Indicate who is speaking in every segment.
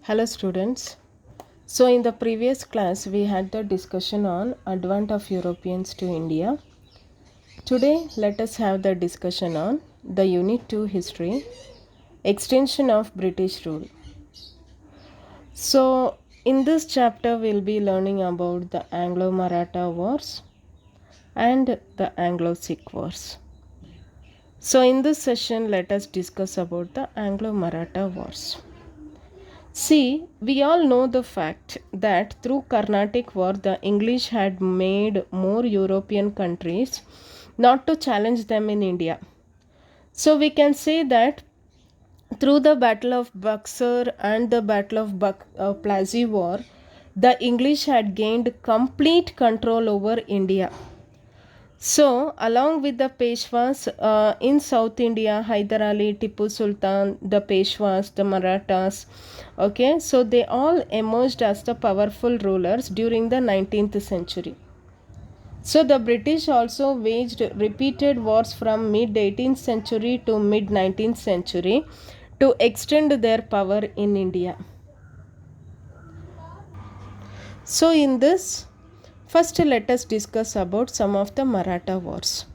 Speaker 1: Hello students. So in the previous class we had the discussion on advent of Europeans to India. Today let us have the discussion on the unit 2 history, extension of British rule. So in this chapter we'll be learning about the Anglo-Maratha Wars and the Anglo-Sikh Wars. So in this session let us discuss about the Anglo-Maratha Wars. See, we all know the fact that through Carnatic War, the English had made more European countries not to challenge them in India. So we can say that through the Battle of Buxar and the Battle of Plassey War, the English had gained complete control over India. So, along with the Peshwas in South India, Hyder Ali, Tipu Sultan, the Peshwas, the Marathas, okay, so they all emerged as the powerful rulers during the 19th century. So, the British also waged repeated wars from mid 18th century to mid 19th century to extend their power in India. So, in this, first let us discuss about some of the Maratha wars.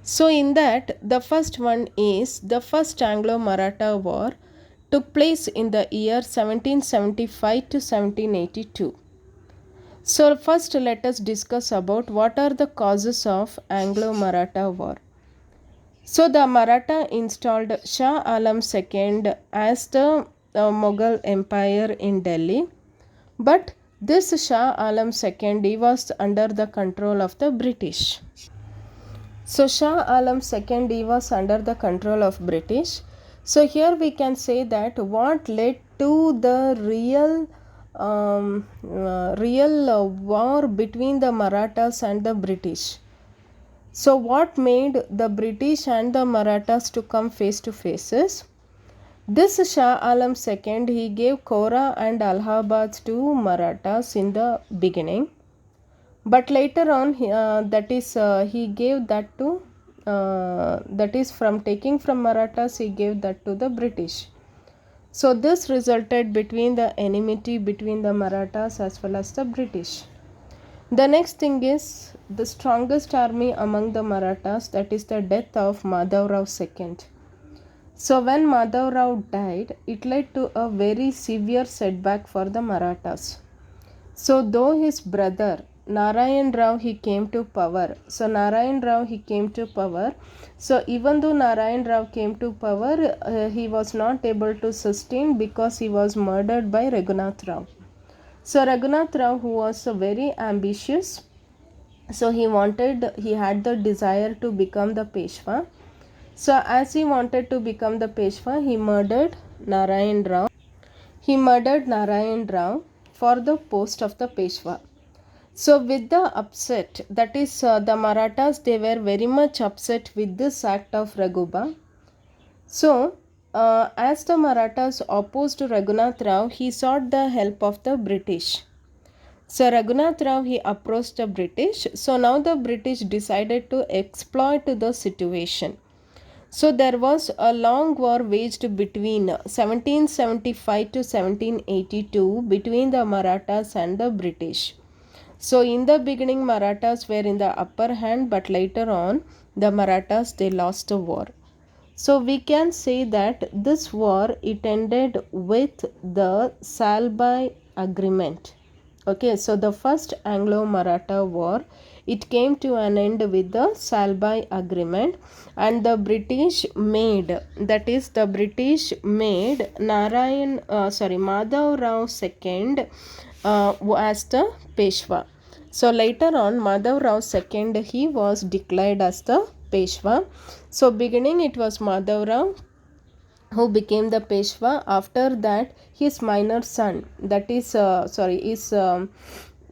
Speaker 1: So in that, the first one is the first Anglo-Maratha War took place in the year 1775 to 1782. So first let us discuss about what are the causes of Anglo-Maratha War. So the Maratha installed Shah Alam II as the Mughal Empire in Delhi, but this Shah Alam II was under the control of the British. So Shah Alam II was under the control of British. So here we can say that what led to the real war between the Marathas and the British. So what made the British and the Marathas to come face to face is this Shah Alam II, he gave Kora and Allahabad to Marathas in the beginning. But later on, he gave that to, that is from taking from Marathas, he gave that to the British. So this resulted between the enmity between the Marathas as well as the British. The next thing is the strongest army among the Marathas, that is the death of Madhav Rao II. So when Madhav Rao died, it led to a very severe setback for the Marathas. So though his brother Narayan Rao he came to power. So Narayan Rao he came to power. So even though Narayan Rao came to power, he was not able to sustain because he was murdered by Raghunath Rao. So Raghunath Rao, who was very ambitious, so he had the desire to become the Peshwa. So as he wanted to become the Peshwa, he murdered Narayan Rao. He murdered Narayan Rao for the post of the Peshwa. So with the upset, that is the Marathas, they were very much upset with this act of Raghuba. So as the Marathas opposed Raghunath Rao, he sought the help of the British. So Raghunath Rao, he approached the British. So now the British decided to exploit the situation. So there was a long war waged between 1775 to 1782 between the Marathas and the British. So in the beginning Marathas were in the upper hand, but later on the Marathas they lost the war. So we can say that this war it ended with the Salbai Agreement. Okay, so the first Anglo-Maratha War it came to an end with the Salbai Agreement, and the British made Madhav Rao II as the Peshwa. So later on Madhav Rao II he was declared as the Peshwa. So beginning it was Madhav Rao who became the Peshwa. After that his minor son, that is his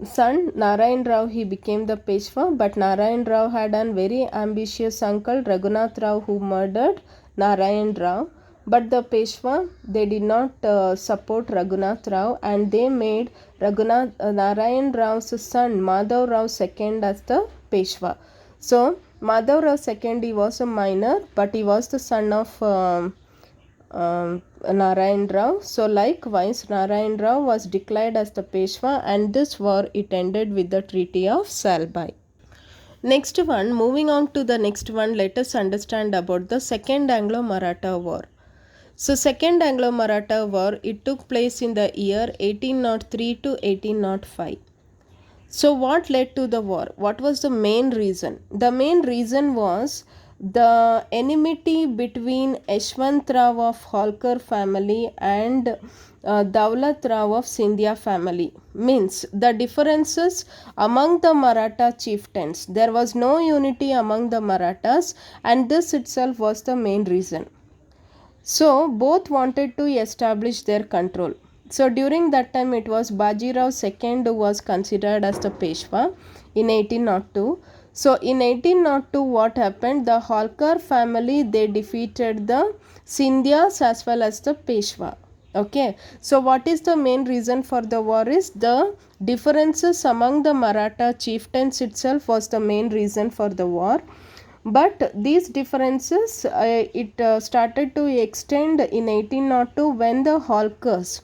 Speaker 1: son Narayan Rao he became the Peshwa, but Narayan Rao had a very ambitious uncle Raghunath Rao who murdered Narayan Rao. But the Peshwa they did not support Raghunath Rao, and they made Narayan Rao's son Madhav Rao II as the Peshwa. So Madhav Rao II he was a minor, but he was the son of Narayan Rao. So likewise, Narayan Rao was declared as the Peshwa, and this war it ended with the Treaty of Salbai. Next one, moving on to the next one, let us understand about the Second Anglo-Maratha War. So Second Anglo-Maratha War, it took place in the year 1803 to 1805. So what led to the war? What was the main reason? The main reason was the enmity between Yashwant Rao of Holkar family and Daulat Rao of Scindia family. Means the differences among the Maratha chieftains. There was no unity among the Marathas, and this itself was the main reason. So both wanted to establish their control. So during that time it was Bajirao II who was considered as the Peshwa in 1802. So in 1802 what happened? The Holkar family, they defeated the Scindias as well as the Peshwa. Okay, so what is the main reason for the war is the differences among the Maratha chieftains itself was the main reason for the war. But these differences started to extend in 1802 when the Holkars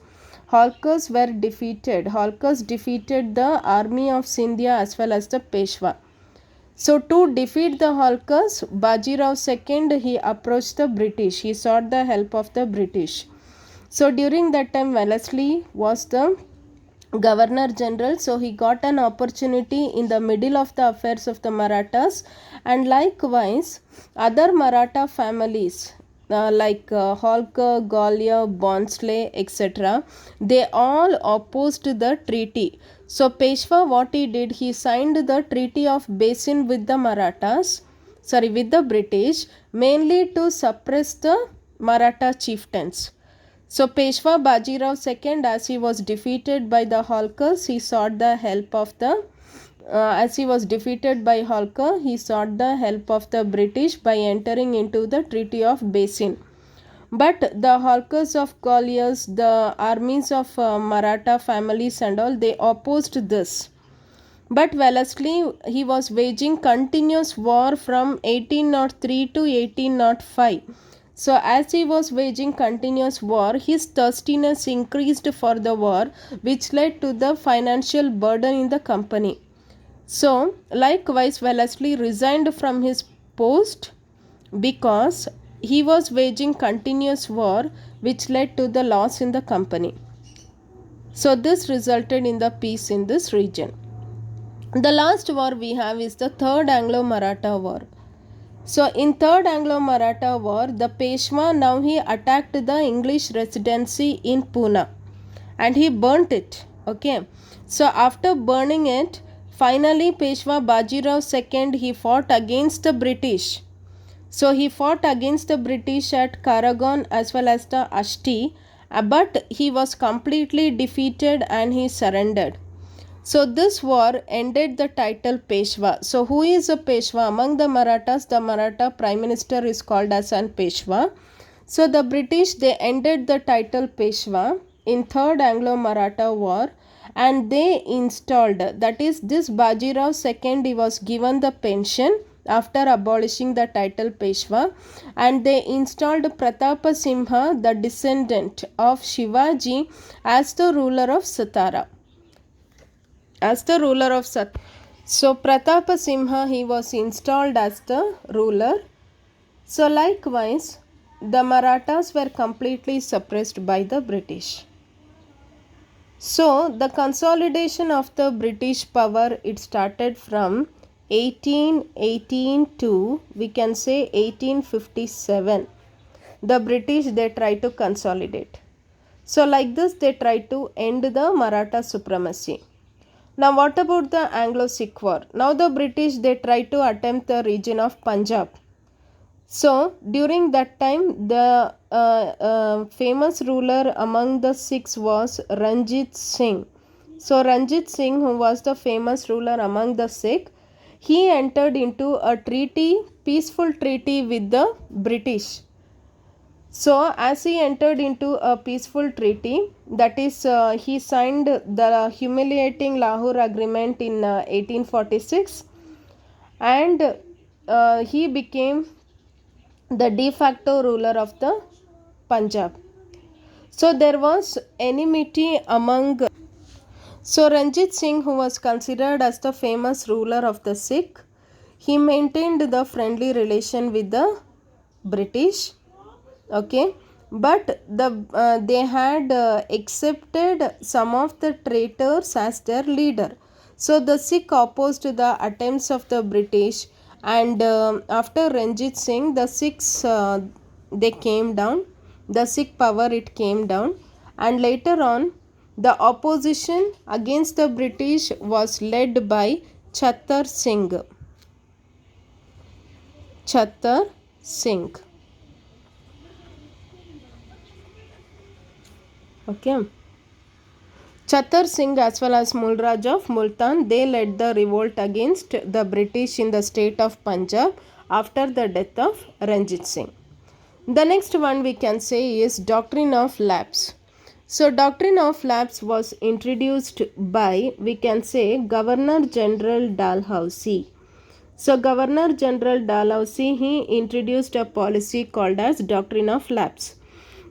Speaker 1: were defeated. Holkars defeated the army of Scindia as well as the Peshwa. So to defeat the Holkars, Bajirao II, he approached the British. He sought the help of the British. So during that time, Wellesley was the Governor General, so he got an opportunity in the middle of the affairs of the Marathas, and likewise other Maratha families Holkar, Gwalior, Bhonsle, etc. They all opposed the treaty. So Peshwa, what he did, he signed the Treaty of Basin with the with the British, mainly to suppress the Maratha chieftains. So Peshwa Bajirao II, as he was defeated by the Holkars, he sought the help of the he sought the help of the British by entering into the Treaty of Basin. But the Holkars of Gwalior, the armies of Maratha families and all, they opposed this. But Wellesley, he was waging continuous war from 1803 to 1805. So as he was waging continuous war, his thirstiness increased for the war, which led to the financial burden in the company. So likewise, Wellesley resigned from his post because he was waging continuous war, which led to the loss in the company. So this resulted in the peace in this region. The last war we have is the Third Anglo-Maratha War. So in Third Anglo-Maratha War, the Peshwa, now he attacked the English residency in Pune and he burnt it. Okay. So after burning it, finally Peshwa Bajirao II, he fought against the British. So he fought against the British at Karagon as well as the Asti, but he was completely defeated and he surrendered. So this war ended the title Peshwa. So who is a Peshwa? Among the Marathas, the Maratha Prime Minister is called as an Peshwa. So the British, they ended the title Peshwa in Third Anglo-Maratha War, and they installed, that is this Bajirao II, he was given the pension after abolishing the title Peshwa, and they installed Pratapa Simha, the descendant of Shivaji, as the ruler of Satara. So Pratapa Simha, he was installed as the ruler. So likewise, the Marathas were completely suppressed by the British. So the consolidation of the British power, it started from 1818 to, we can say, 1857. The British, they tried to consolidate. So like this, they tried to end the Maratha supremacy. Now what about the Anglo-Sikh War? Now the British, they tried to attempt the region of Punjab. So during that time, the famous ruler among the Sikhs was Ranjit Singh. So Ranjit Singh, who was the famous ruler among the Sikh, he entered into a peaceful treaty with the British. So as he entered into a peaceful treaty, that is he signed the humiliating Lahore Agreement in 1846, and he became the de facto ruler of the Punjab. So there was enmity among. So Ranjit Singh, who was considered as the famous ruler of the Sikh, he maintained the friendly relation with the British. Okay, but they had accepted some of the traitors as their leader. So the Sikh opposed the attempts of the British, and after Ranjit Singh, the Sikhs they came down. The Sikh power it came down, and later on, the opposition against the British was led by Chattar Singh. Chattar Singh. Okay. Chattar Singh as well as Mulraj of Multan, they led the revolt against the British in the state of Punjab after the death of Ranjit Singh. The next one we can say is Doctrine of Lapse. So Doctrine of Lapse was introduced by, we can say, Governor General Dalhousie. So Governor General Dalhousie, he introduced a policy called as Doctrine of Lapse.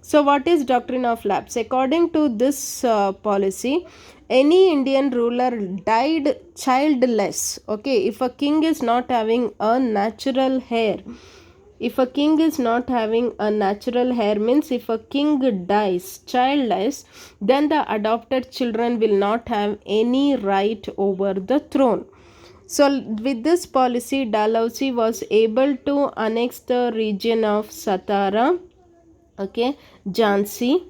Speaker 1: So what is Doctrine of Lapse? According to this policy, any Indian ruler died childless. Okay, if a king is not having a natural heir, if a king is not having a natural heir, means if a king dies childless, then the adopted children will not have any right over the throne. So with this policy, Dalhousie was able to annex the region of Satara, okay, Jhansi,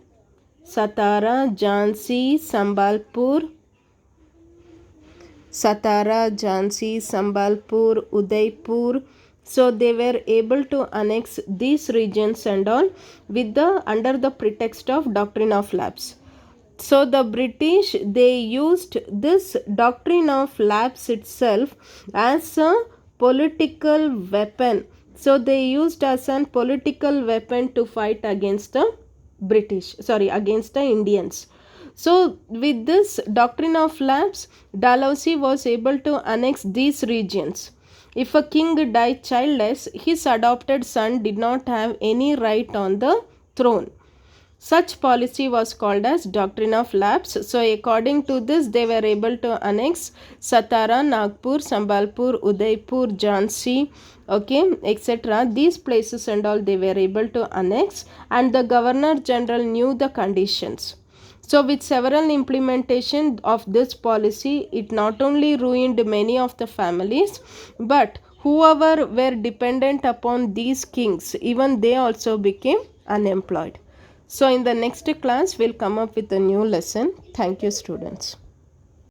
Speaker 1: Satara, Jhansi, Sambalpur, Udaipur. So they were able to annex these regions and all with the under the pretext of Doctrine of Lapse. So the British, they used this Doctrine of Lapse itself as a political weapon. So they used as a political weapon to fight against the against the Indians. So with this Doctrine of Lapse, Dalhousie was able to annex these regions. If a king died childless, his adopted son did not have any right on the throne. Such policy was called as Doctrine of Lapse. So according to this, they were able to annex Satara, Nagpur, Sambalpur, Udaipur, Jhansi, okay, etc. These places and all they were able to annex, and the Governor General knew the conditions. So with several implementation of this policy, it not only ruined many of the families, but whoever were dependent upon these kings, even they also became unemployed. So in the next class, we'll come up with a new lesson. Thank you, students.